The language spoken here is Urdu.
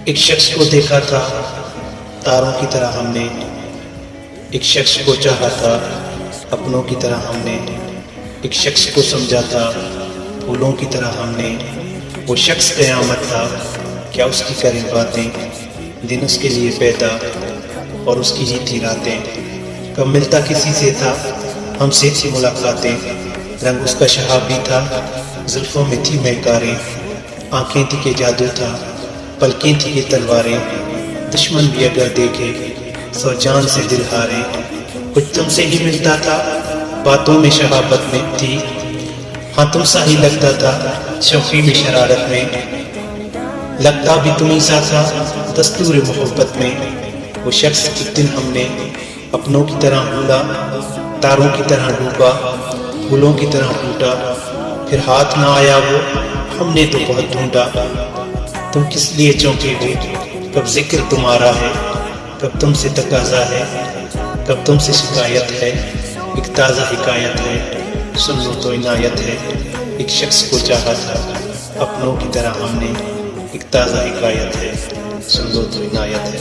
ایک شخص کو دیکھا تھا تاروں کی طرح ہم نے، ایک شخص کو چاہا تھا اپنوں کی طرح ہم نے، ایک شخص کو سمجھا تھا پھولوں کی طرح ہم نے۔ وہ شخص قیامت تھا، کیا اس کی کریں باتیں، دن اس کے لیے پیدا اور اس کی ہی تھی راتیں۔ کب ملتا کسی سے تھا ہم سے تھی ملاقاتیں، رنگ اس کا شہابی تھا، زلفوں میں تھی مہکاریں، آنکھیں تھی کہ جادو تھا، پلکیں تھی کہ تلواریں۔ دشمن بھی اگر دیکھے سو جان سے دل ہارے۔ کچھ تم سے ہی ملتا تھا، باتوں میں شہابت میں تھی، ہاں تم سا ہی لگتا تھا شوخی میں شرارت میں۔ لگتا بھی تمہیں سا تھا دستور محبت میں۔ وہ شخص ایک دن ہم نے اپنوں کی طرح بھولا، تاروں کی طرح ڈوبا، پھولوں کی طرح ٹوٹا، پھر ہاتھ نہ آیا وہ، ہم نے تو بہت ڈھونڈا۔ تم کس لیے چونکے ہو، کب ذکر تمہارا ہے، کب تم سے تقاضا ہے، کب تم سے شکایت ہے، ایک تازہ حکایت ہے، سن لو تو عنایت ہے۔ ایک شخص کو چاہا تھا اپنوں کی طرح ہم نے، ایک تازہ حکایت ہے، سن لو تو عنایت ہے۔